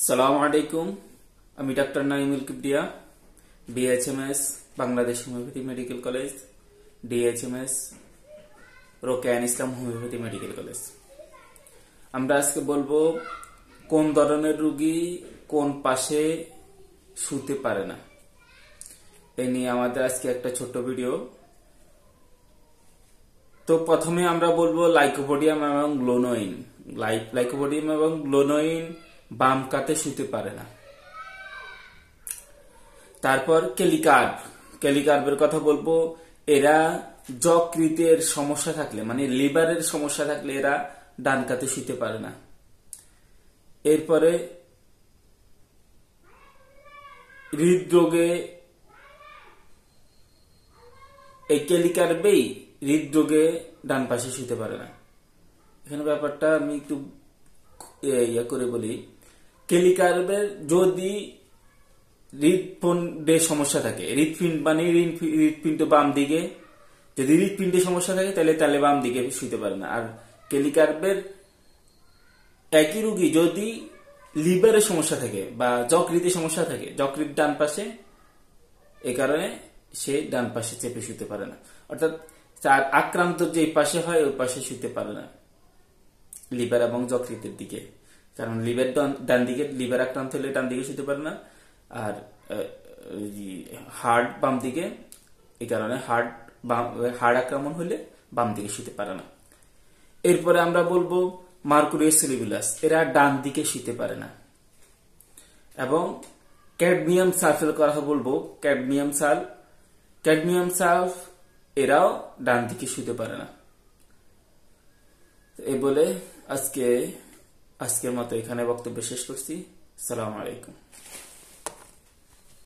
সালাম আলাইকুম। আমি doctor Naimul Kibria, BHMS Bangladesh homeopathy medical college, DHMS রোকেয়ান ইসলাম হোমিওপ্যাথি মেডিকেল কলেজ। আমরা আজকে বলবো কোন ধরনের রোগী কোন পাশে শুতে পারে না। এই নিয়ে আমাদের আজকে একটা ছোট্ট ভিডিও। তো প্রথমে আমরা বলবো লাইকোপোডিয়াম এবং গ্লোনোইন। লাইকোপোডিয়াম এবং গ্লোনোইন বাম কাতে শুতে পারে না। তারপর ক্যালিকার্ভের কথা বলবো। এরা যকৃতের সমস্যা থাকলে, মানে লিভারের সমস্যা থাকলে এরা ডান কাতে শুতে পারে না। এরপরে হৃদরোগে, এই ক্যালিকার্ভেই হৃদরোগে ডান পাশে শুতে পারে না। এখানে ব্যাপারটা আমি একটু ইয়ে করে বলি। ক্যালিকার্ভের যদি হৃদপিণ্ডের সমস্যা থাকে, হৃদপিণ্ড মানে হৃদপিণ্ড বাম দিকে, যদি হৃদপিণ্ডের সমস্যা থাকে তাহলে বাম দিকে শুতে পারে না। আর ক্যালিকার্ভের একই রোগী যদি লিভারের সমস্যা থাকে বা যকৃতের সমস্যা থাকে, যকৃত ডান পাশে, এই কারণে সে ডান পাশে চেপে শুতে পারে না। অর্থাৎ তার আক্রান্ত যে পাশে হয় ওই পাশে শুতে পারে না, লিভার এবং যকৃতের দিকে। কারণ লিভার ডান দিকে, লিভার আক্রান্ত হলে ডান দিকে শুতে পারে না। আর হার্ট বাম দিকে, এই কারণে হার্ট আক্রমণ হলে বাম দিকে শুতে পারে না। এরপরে আমরা বলবো মার্কুরিয়াস সেরিবুলাস, এরা ডান দিকে শুতে পারে না। এবং ক্যাডমিয়াম সালফের কথা বলবো। ক্যাডমিয়াম সালফ এরাও ডান দিকে শুতে পারে না। এই বলে আজকের মতো এখানে বক্তব্য শেষ করছি। আসসালামু আলাইকুম।